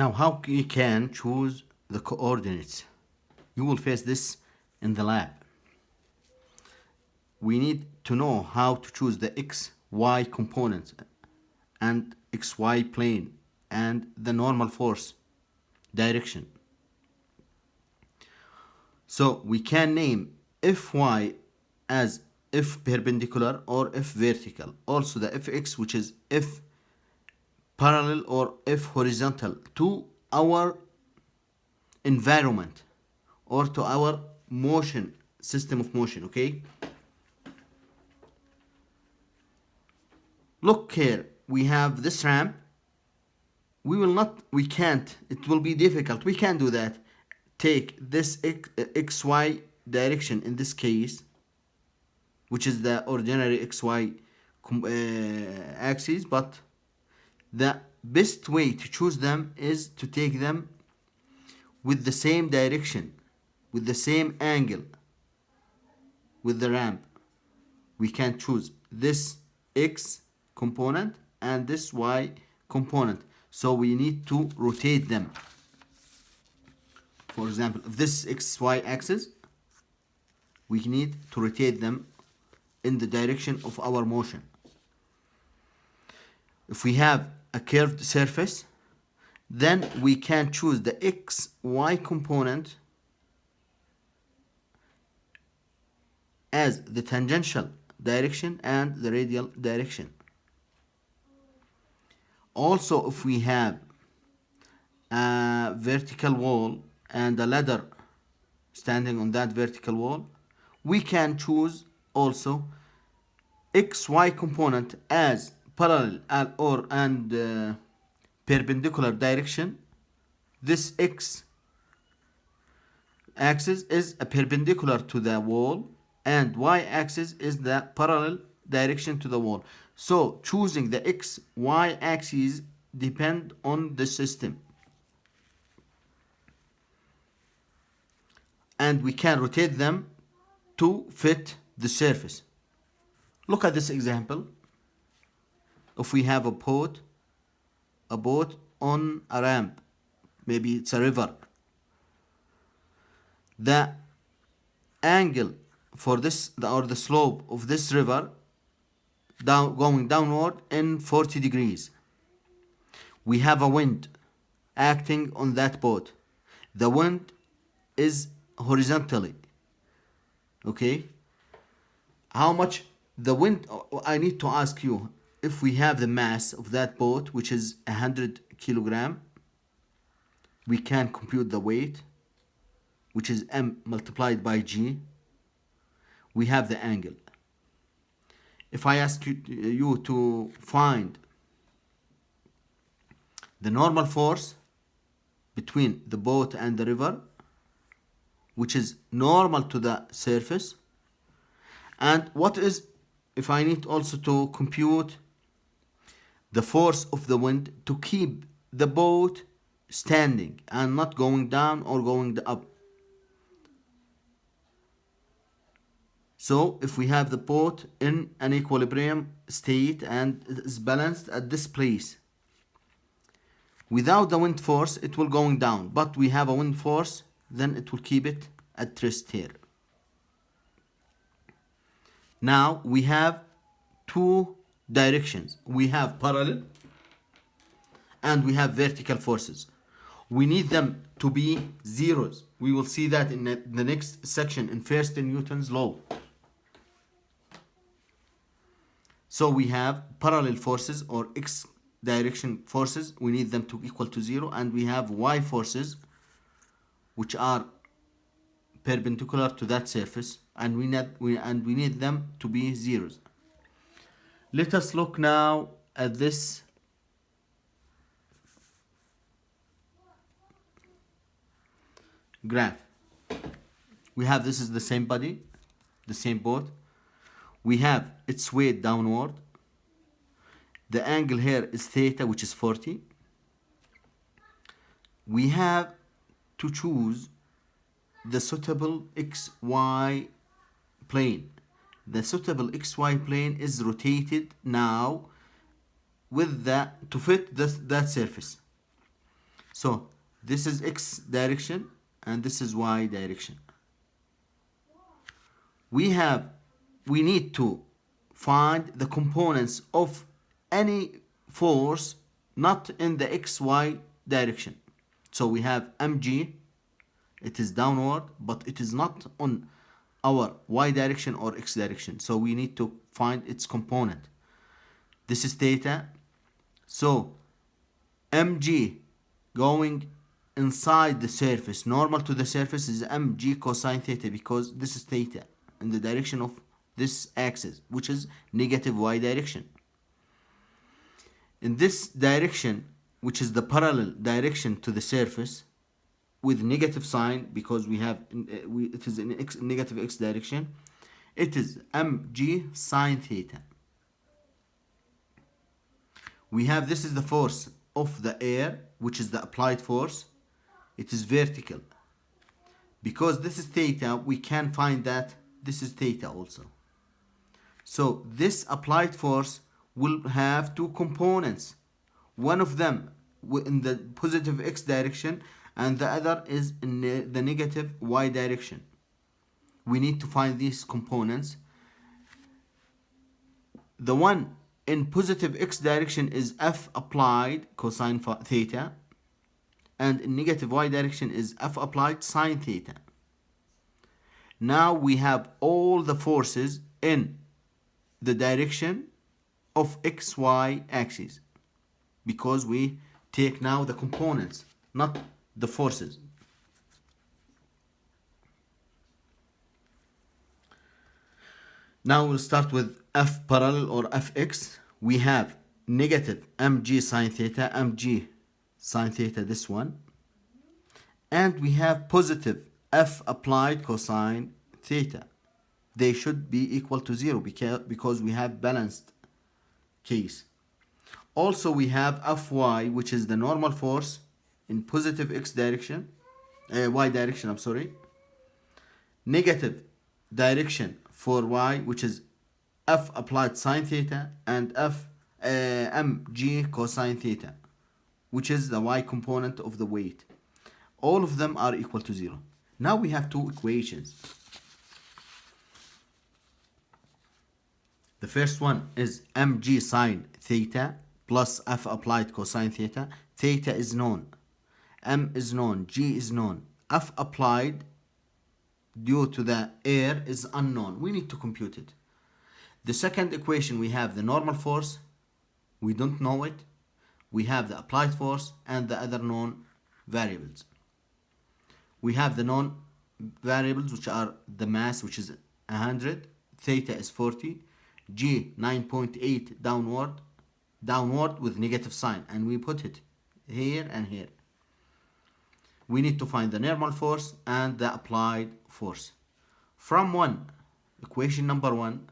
Now, how you can choose the coordinates? You will face this in the lab. We need to know how to choose the x, y components and xy plane and the normal force direction. So we can name Fy as if perpendicular or if vertical. Also the Fx, which is if parallel or if horizontal to our environment or to our motion, system of motion, okay? Look here, we have this ramp. We can't, it will be difficult. We can't do that. Take this xy direction in this case, which is the ordinary xy axis, but the best way to choose them is to take them with the same direction, with the same angle with the ramp. We can choose this x component and this y component, so we need to rotate them. For example, if this xy axis, we need to rotate them in the direction of our motion. If we have a curved surface, then we can choose the xy component as the tangential direction and the radial direction. Also, if we have a vertical wall and a ladder standing on that vertical wall, we can choose also xy component as parallel and perpendicular direction. This x axis is a perpendicular to the wall and y axis is the parallel direction to the wall. So choosing the x y axis depend on the system, and we can rotate them to fit the surface. Look at this example. If we have a boat on a ramp, maybe it's a river, the angle for this or the slope of this river going downward in 40 degrees. We have a wind acting on that boat. The wind is horizontally, okay? How much the wind, I need to ask you, if we have the mass of that boat, which is 100 kilogram, we can compute the weight, which is m multiplied by g. We have the angle. If I ask you to find the normal force between the boat and the river, which is normal to the surface, and what is, if I need also to compute the force of the wind to keep the boat standing and not going down or going up. So if we have the boat in an equilibrium state and it is balanced at this place, without the wind force it will going down, but we have a wind force, then it will keep it at rest here. Now we have two directions. We have parallel and we have vertical forces. We need them to be zeros. We will see that in the next section in first Newton's law. So we have parallel forces or x direction forces. We need them to equal to 0, and we have y forces which are perpendicular to that surface, and we need them to be zeros. Let us look now at this graph. We have, this is the same body, the same boat. We have its weight downward. The angle here is theta, which is 40. We have to choose the suitable xy plane. The suitable xy plane is rotated now with to fit that surface. So this is x direction and this is y direction. We need to find the components of any force not in the xy direction. So we have mg, it is downward, but it is not on our y direction or x direction. So we need to find its component. This is theta. So mg going inside the surface, normal to the surface, is mg cosine theta, because this is theta in the direction of this axis, which is negative y direction. In this direction, which is the parallel direction to the surface, with negative sign, because we have it is in negative x direction, it is mg sine theta. We have, this is the force of the air, which is the applied force. It is vertical. Because this is theta, we can find that this is theta also. So this applied force will have two components. One of them in the positive x direction and the other is in the negative y direction. We need to find these components. The one in positive x direction is f applied cosine theta, and in negative y direction is f applied sine theta. Now we have all the forces in the direction of xy axis, because we take now the components, not the forces. Now we'll start with f parallel or fx. We have negative mg sine theta, mg sine theta, this one. And we have positive f applied cosine theta. They should be equal to 0 because we have balanced case. Also we have Fy, which is the normal force in positive x direction, y direction, I'm sorry. Negative direction for y, which is F applied sine theta, and mg cosine theta, which is the y component of the weight. All of them are equal to 0. Now we have two equations. The first one is mg sine theta plus f applied cosine theta. Theta is known, m is known, g is known. F applied, due to the air, is unknown. We need to compute it. The second equation, we have the normal force, we don't know it. We have the applied force and the other known variables. We have the known variables, which are the mass, which is 100, theta is 40, g 9.8 downward with negative sign, and we put it here and here. We need to find the normal force and the applied force. From equation number 1,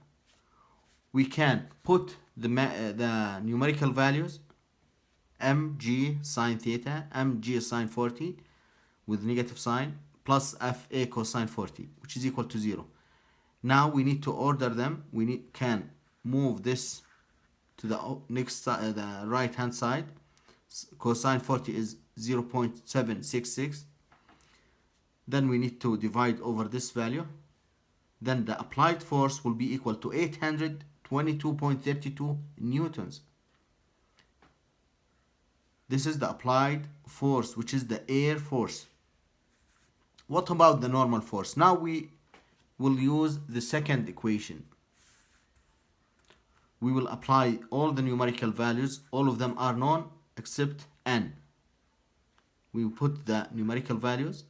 we can put the numerical values, mg sine theta, mg sine 40 with negative sign, plus fa cosine 40, which is equal to 0. Now we need to order them. We can move this to the next side, the right hand side. Cosine 40 is 0.766. Then we need to divide over this value. Then the applied force will be equal to 822.32 newtons. This is the applied force, which is the air force. What about the normal force? Now we will use the second equation. We will apply all the numerical values. All of them are known except n. We will put the numerical values,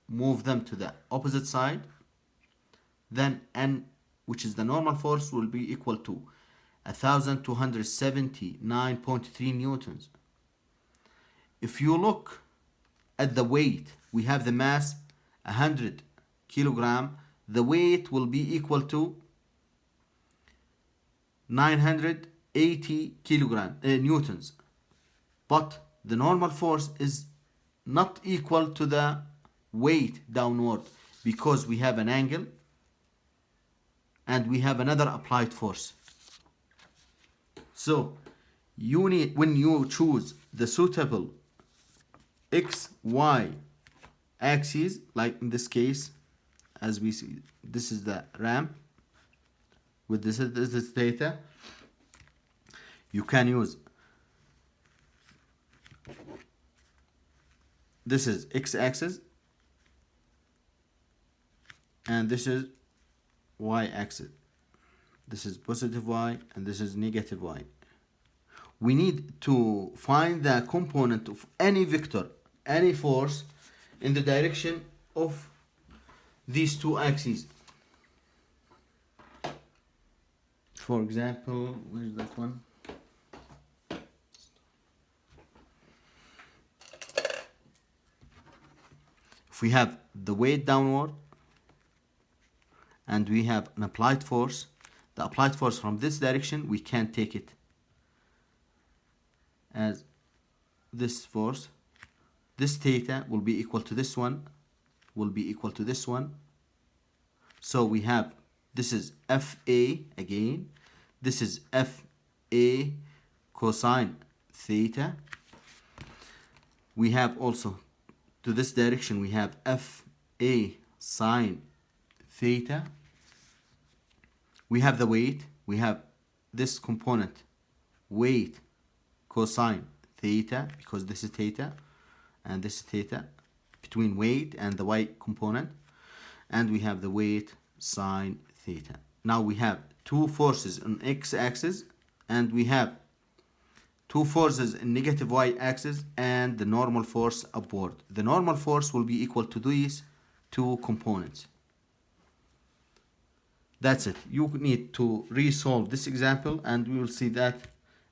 move them to the opposite side. Then n, which is the normal force, will be equal to 1279.3 newtons. If you look at the weight, we have the mass 100 kilogram. The weight will be equal to 980 newtons. But the normal force is not equal to the weight downward, because we have an angle and we have another applied force. So you need, when you choose the suitable x, y axes, like in this case, as we see, this is the RAM with this is data. You can use, this is x-axis and this is y-axis. This is positive y and this is negative y. We need to find the component of any vector, any force in the direction of these two axes. For example, where's that one? If we have the weight downward and we have an applied force, the applied force from this direction, we can take it as this force. This theta will be equal to this one, will be equal to this one. So we have, this is FA again, this is FA cosine theta. We have also to this direction, we have FA sine theta. We have the weight, we have this component, weight cosine theta, because this is theta and this is theta, between weight and the y component. And we have the weight sine theta. Now we have two forces on x-axis and we have two forces in negative y-axis and the normal force upward. The normal force will be equal to these two components. That's it. You need to resolve this example and we will see that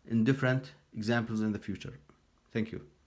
in different examples in the future. Thank you.